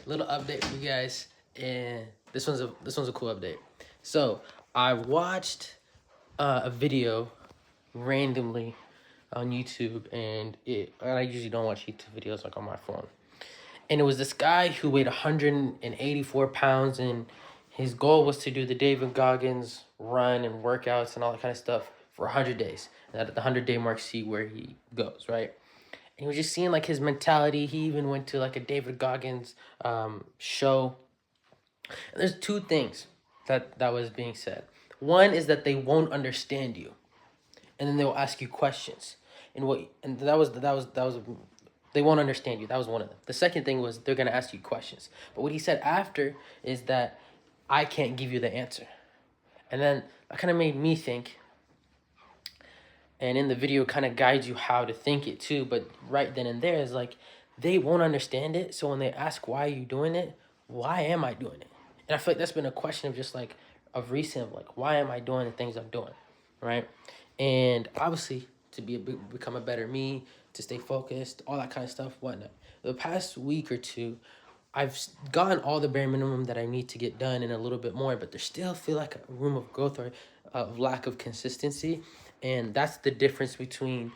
little update for you guys, and this one's a cool update. So I watched a video randomly on YouTube, and I usually don't watch YouTube videos like on my phone. And it was this guy who weighed 184 pounds, and his goal was to do the David Goggins run and workouts and all that kind of stuff for 100 days. And at the 100-day mark, see where he goes, right? And he was just seeing like his mentality. He even went to like a David Goggins show. And there's two things that was being said. One is that they won't understand you, and then they'll ask you questions. And that was they won't understand you. That was one of them. The second thing was they're gonna ask you questions. But what he said after is that I can't give you the answer. And then that kind of made me think, and in the video kind of guides you how to think it too, but right then and there is like they won't understand it, so when they ask why are you doing it, why am I doing it? And I feel like that's been a question of just like of recent, like why am I doing the things I'm doing, right? And obviously to become a better me, to stay focused, all that kind of stuff, whatnot. The past week or two, I've gotten all the bare minimum that I need to get done and a little bit more, but there still feel like a room of growth or lack of consistency. And that's the difference between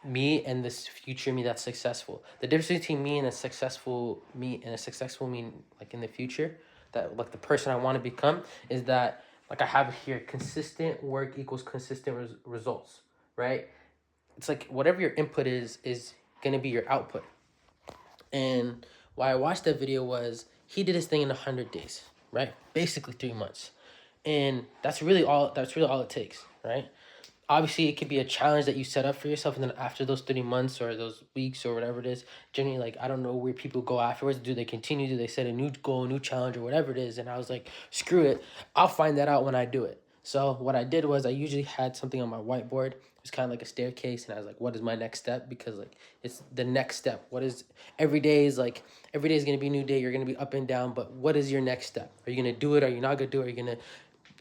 me and this future me that's successful. The difference between me and a successful me like in the future, that like the person I want to become, is that like I have here consistent work equals consistent results, right? It's like whatever your input is going to be your output. And why I watched that video was he did his thing in 100 days, right? Basically 3 months. And that's really all it takes, right? Obviously it could be a challenge that you set up for yourself, and then after those 30 months or those weeks or whatever it is, generally, like, I don't know where people go afterwards. Do they continue? Do they set a new goal, a new challenge, or whatever it is? And I was like, screw it, I'll find that out when I do it. So what I did was I usually had something on my whiteboard. It was kind of like a staircase, and I was like, what is my next step? Because like it's the next step. What is every day is like every day is gonna be a new day. You're gonna be up and down, but what is your next step? Are you gonna do it? Are you not gonna do it? Are you gonna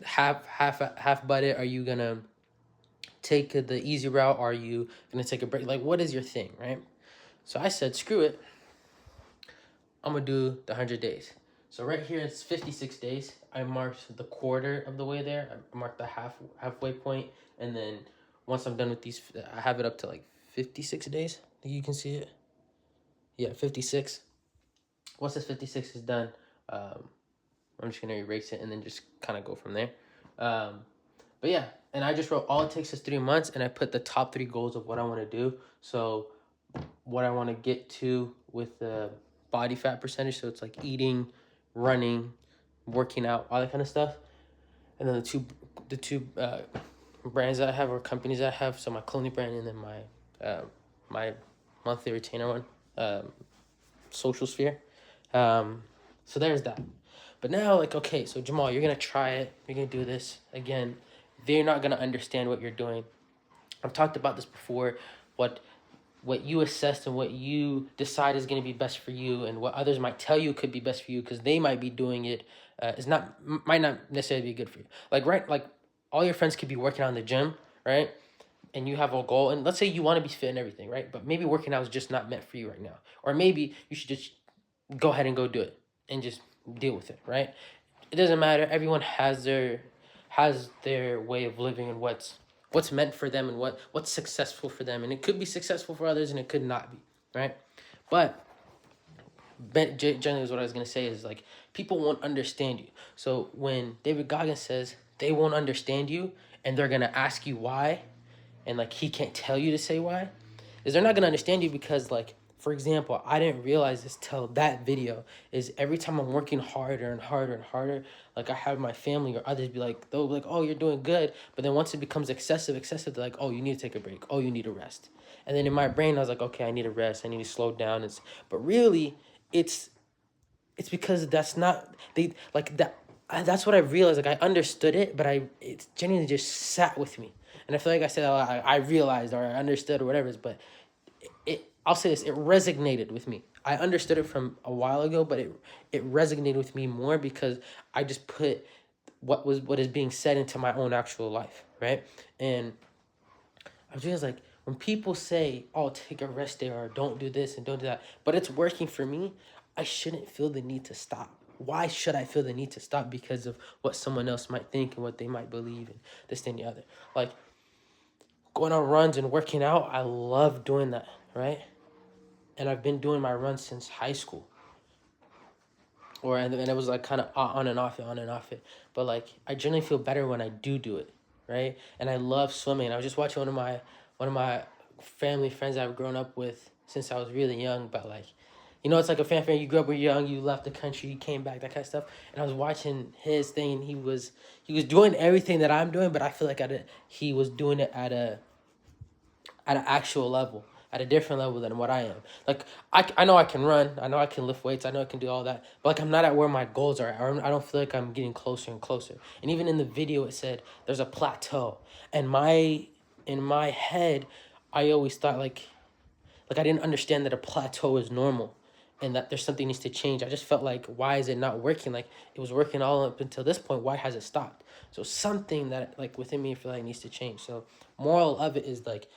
half butt it? Are you gonna take the easy route? Are you gonna take a break? Like, what is your thing, right? So I said, screw it, I'm gonna do the 100 days. So right here it's 56 days. I marked the quarter of the way there. I marked the halfway point, and then once I'm done with these, I have it up to like 56 days. I think you can see it. Yeah, 56. Once this 56 is done, I'm just gonna erase it and then just kind of go from there. But yeah, and I just wrote all it takes is 3 months, and I put the top 3 goals of what I want to do. So what I want to get to with the body fat percentage. So it's like eating, running, working out, all that kind of stuff. And then the two brands that I have, or companies that I have. So my clothing brand, and then my monthly retainer one, Social Sphere. So there's that. But now, like, okay, so Jamal, you're gonna try it. You're gonna do this again. They're not gonna understand what you're doing. I've talked about this before. What you assess and what you decide is going to be best for you, and what others might tell you could be best for you because they might be doing it, might not necessarily be good for you. Like, right, like all your friends could be working out in the gym, right? And you have a goal, and let's say you want to be fit and everything, right? But maybe working out is just not meant for you right now, or maybe you should just go ahead and go do it and just deal with it, right? It doesn't matter. Everyone has their way of living, and what's meant for them, and what's successful for them, and it could be successful for others and it could not be, right? But generally is what I was going to say is like people won't understand you. So when David Goggins says they won't understand you and they're going to ask you why, and like he can't tell you to say why, is they're not going to understand you because, like, for example, I didn't realize this till that video, is every time I'm working harder and harder and harder, like I have my family or others be like, they'll be like, oh, you're doing good. But then once it becomes excessive, they're like, oh, you need to take a break. Oh, you need a rest. And then in my brain, I was like, okay, I need a rest. I need to slow down. But really, it's because that's not, they like that. That's what I realized. Like I understood it, but it genuinely just sat with me. And I feel like I said, I realized or I understood or whatever it is, but I'll say this, it resonated with me. I understood it from a while ago, but it resonated with me more because I just put what is being said into my own actual life, right? And I was just like, when people say, oh, take a rest day or don't do this and don't do that, but it's working for me, I shouldn't feel the need to stop. Why should I feel the need to stop because of what someone else might think and what they might believe and this and the other? Like, going on runs and working out, I love doing that, right? And I've been doing my runs since high school. And it was like kind of on and off it, on and off it. But like, I generally feel better when I do it, right? And I love swimming. I was just watching one of my family friends I've grown up with since I was really young. But like, it's like a family friend. You grew up when you're young, you left the country, you came back, that kind of stuff. And I was watching his thing, and he was doing everything that I'm doing, but I feel like he was doing it at an actual level, at a different level than what I am. Like, I know I can run, I know I can lift weights, I know I can do all that, but like, I'm not at where my goals are. I don't feel like I'm getting closer and closer. And even in the video, it said there's a plateau. And in my head, I always thought like I didn't understand that a plateau is normal and that there's something needs to change. I just felt like, why is it not working? Like, it was working all up until this point. Why has it stopped? So something that like within me, I feel like needs to change. So moral of it is like,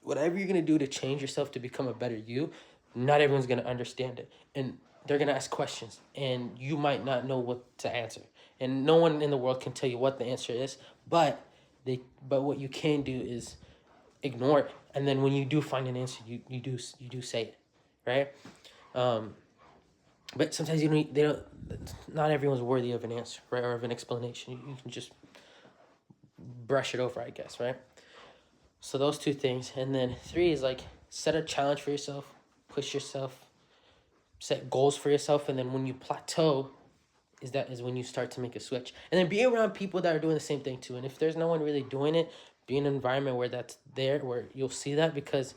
whatever you're gonna do to change yourself to become a better you, not everyone's gonna understand it, and they're gonna ask questions, and you might not know what to answer, and no one in the world can tell you what the answer is. But what you can do is ignore it, and then when you do find an answer, you do say it, right? But sometimes they don't. Not everyone's worthy of an answer, right, or of an explanation. You can just brush it over, I guess, right? So those two things. And then 3 is like, set a challenge for yourself, push yourself, set goals for yourself. And then when you plateau, is when you start to make a switch. And then be around people that are doing the same thing too. And if there's no one really doing it, be in an environment where that's there, where you'll see that. Because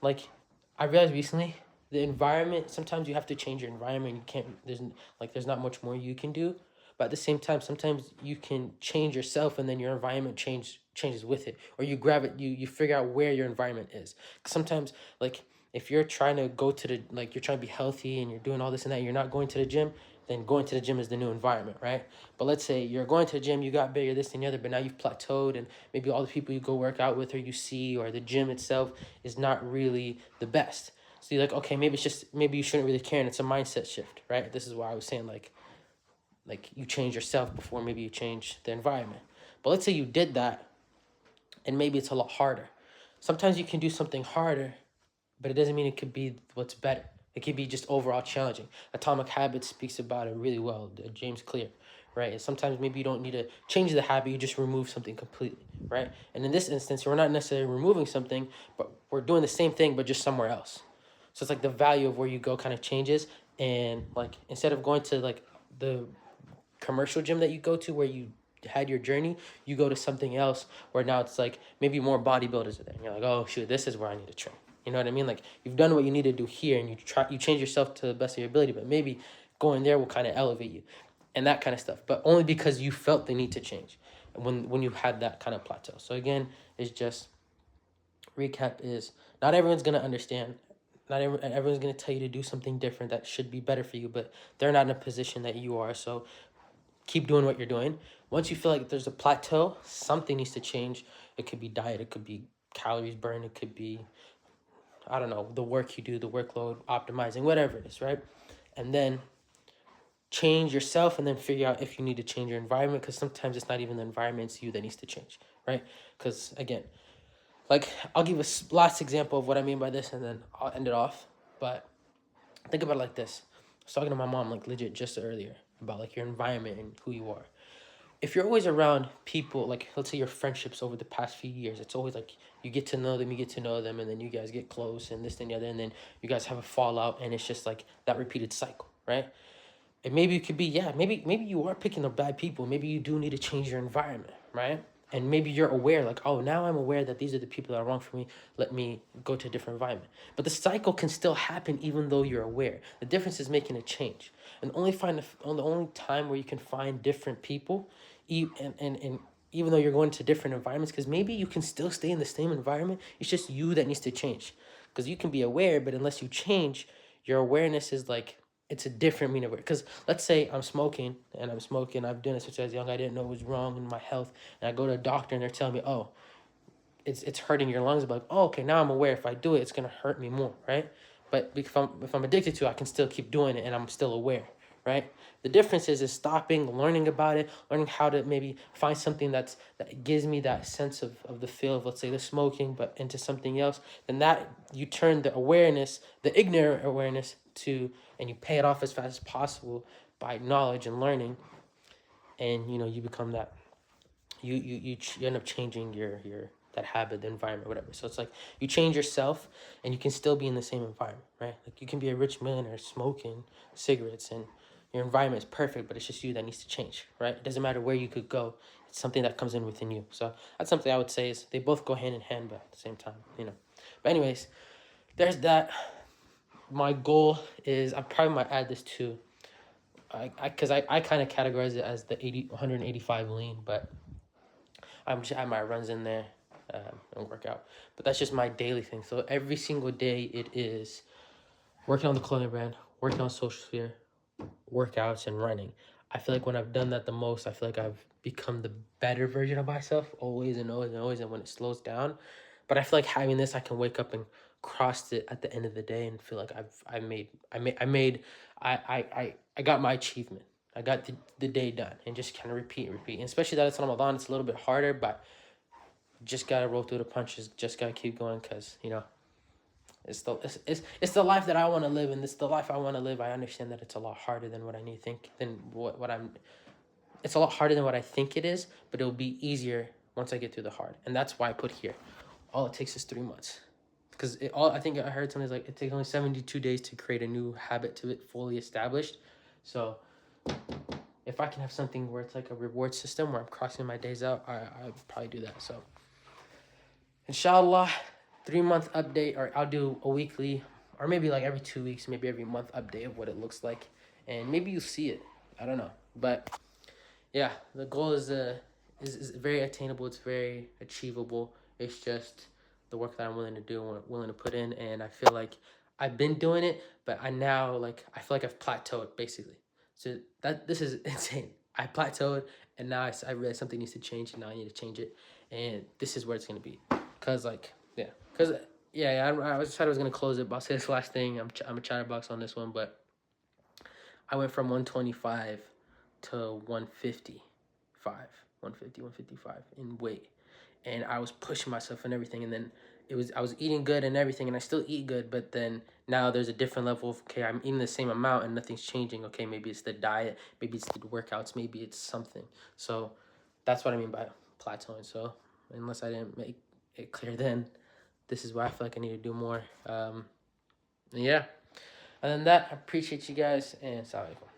like, I realized recently, the environment, sometimes you have to change your environment. You can't, there's not much more you can do. But at the same time, sometimes you can change yourself, and then your environment changes with it. Or you grab it, you figure out where your environment is. 'Cause sometimes, like, if you're trying to go to you're trying to be healthy and you're doing all this and that, you're not going to the gym, then going to the gym is the new environment, right? But let's say you're going to the gym, you got bigger, this and the other, but now you've plateaued, and maybe all the people you go work out with or you see, or the gym itself is not really the best. So you're like, okay, maybe you shouldn't really care, and it's a mindset shift, right? This is why I was saying like you change yourself before maybe you change the environment. But let's say you did that, and maybe it's a lot harder. Sometimes you can do something harder, but it doesn't mean it could be what's better. It could be just overall challenging. Atomic Habits speaks about it really well, James Clear, right? And sometimes maybe you don't need to change the habit, you just remove something completely, right? And in this instance, we're not necessarily removing something, but we're doing the same thing, but just somewhere else. So it's like the value of where you go kind of changes. And like, instead of going to like the commercial gym that you go to where you had your journey, you go to something else where now it's like maybe more bodybuilders are there. And you're like, oh shoot, this is where I need to train. You know what I mean? Like, you've done what you need to do here, and you change yourself to the best of your ability, but maybe going there will kind of elevate you and that kind of stuff. But only because you felt the need to change when you had that kind of plateau. So again, it's just recap is not everyone's gonna understand. Not everyone's gonna tell you to do something different that should be better for you, but they're not in a position that you are. So keep doing what you're doing. Once you feel like there's a plateau, something needs to change. It could be diet, it could be calories burned, it could be, I don't know, the work you do, the workload, optimizing, whatever it is, right? And then change yourself, and then figure out if you need to change your environment, because sometimes it's not even the environment, it's you that needs to change, right? Because again, like, I'll give a last example of what I mean by this, and then I'll end it off. But think about it like this. I was talking to my mom, like, legit just earlier about like your environment and who you are. If you're always around people, like, let's say your friendships over the past few years, it's always like you get to know them, and then you guys get close and this and the other, and then you guys have a fallout, and it's just like that repeated cycle, right? And maybe it could be, yeah, maybe you are picking the bad people. Maybe you do need to change your environment, right? And maybe you're aware, like, oh, now I'm aware that these are the people that are wrong for me. Let me go to a different environment. But the cycle can still happen even though you're aware. The difference is making a change. And the only time where you can find different people, and even though you're going to different environments, because maybe you can still stay in the same environment, it's just you that needs to change. Because you can be aware, but unless you change, your awareness is like, it's a different meaning of it. Because let's say I'm smoking, I've done it since I was young, I didn't know it was wrong in my health, and I go to a doctor and they're telling me, oh, it's hurting your lungs. I'm like, oh, okay, now I'm aware if I do it, it's going to hurt me more, right? But if I'm addicted to it, I can still keep doing it and I'm still aware, right? The difference is stopping, learning about it, learning how to maybe find something that gives me that sense of the feel of, let's say, the smoking, but into something else. Then that you turn the awareness, the ignorant awareness, to, and you pay it off as fast as possible by knowledge and learning, and you become that. You end up changing your that habit, the environment, whatever. So it's like you change yourself and you can still be in the same environment, right? Like you can be a rich millionaire smoking cigarettes and your environment is perfect, but it's just you that needs to change, right? It doesn't matter where you could go. It's something that comes in within you. So that's something I would say is they both go hand in hand, but at the same time. But anyways, there's that. My goal is I probably might add this too. I kind of categorize it as the 185 lean, but I'm just add my runs in there and work out. But that's just my daily thing. So every single day it is working on the clothing brand, working on social sphere, workouts, and running. I feel like when I've done that the most, I feel like I've become the better version of myself always and always and always. And when it slows down, but I feel like having this, I can wake up and cross it at the end of the day and feel like I got my achievement. I got the day done and just kind of repeat. And especially that it's Ramadan, it's a little bit harder, but just gotta roll through the punches. Just gotta keep going because it's the life that I want to live, and it's the life I want to live. I understand that it's a lot harder than what I need to think than what I'm. It's a lot harder than what I think it is, but it'll be easier once I get through the hard, and that's why I put here. All it takes is 3 months, because I think I heard something like it takes only 72 days to create a new habit to it fully established. So if I can have something where it's like a reward system where I'm crossing my days out, I'd probably do that. So inshallah, 3 month update, or I'll do a weekly, or maybe like every 2 weeks, maybe every month update of what it looks like, and maybe you'll see it. I don't know, but yeah, the goal is very attainable. It's very achievable. It's just the work that I'm willing to do, willing to put in, and I feel like I've been doing it, but I now I feel like I've plateaued basically. So this is insane. I plateaued, and now I realize something needs to change, and now I need to change it, and this is where it's gonna be, I was decided I was gonna close it, but I'll say this last thing. I'm a chatterbox on this one, but I went from 125 to 155, 155 in weight, and I was pushing myself and everything, and then I was eating good and everything, and I still eat good, but then now there's a different level of, okay, I'm eating the same amount and nothing's changing. Okay, maybe it's the diet, maybe it's the workouts, maybe it's something. So that's what I mean by plateauing. So unless I didn't make it clear then, this is why I feel like I need to do more. Yeah. Other than that, I appreciate you guys, and assalamu alaikum.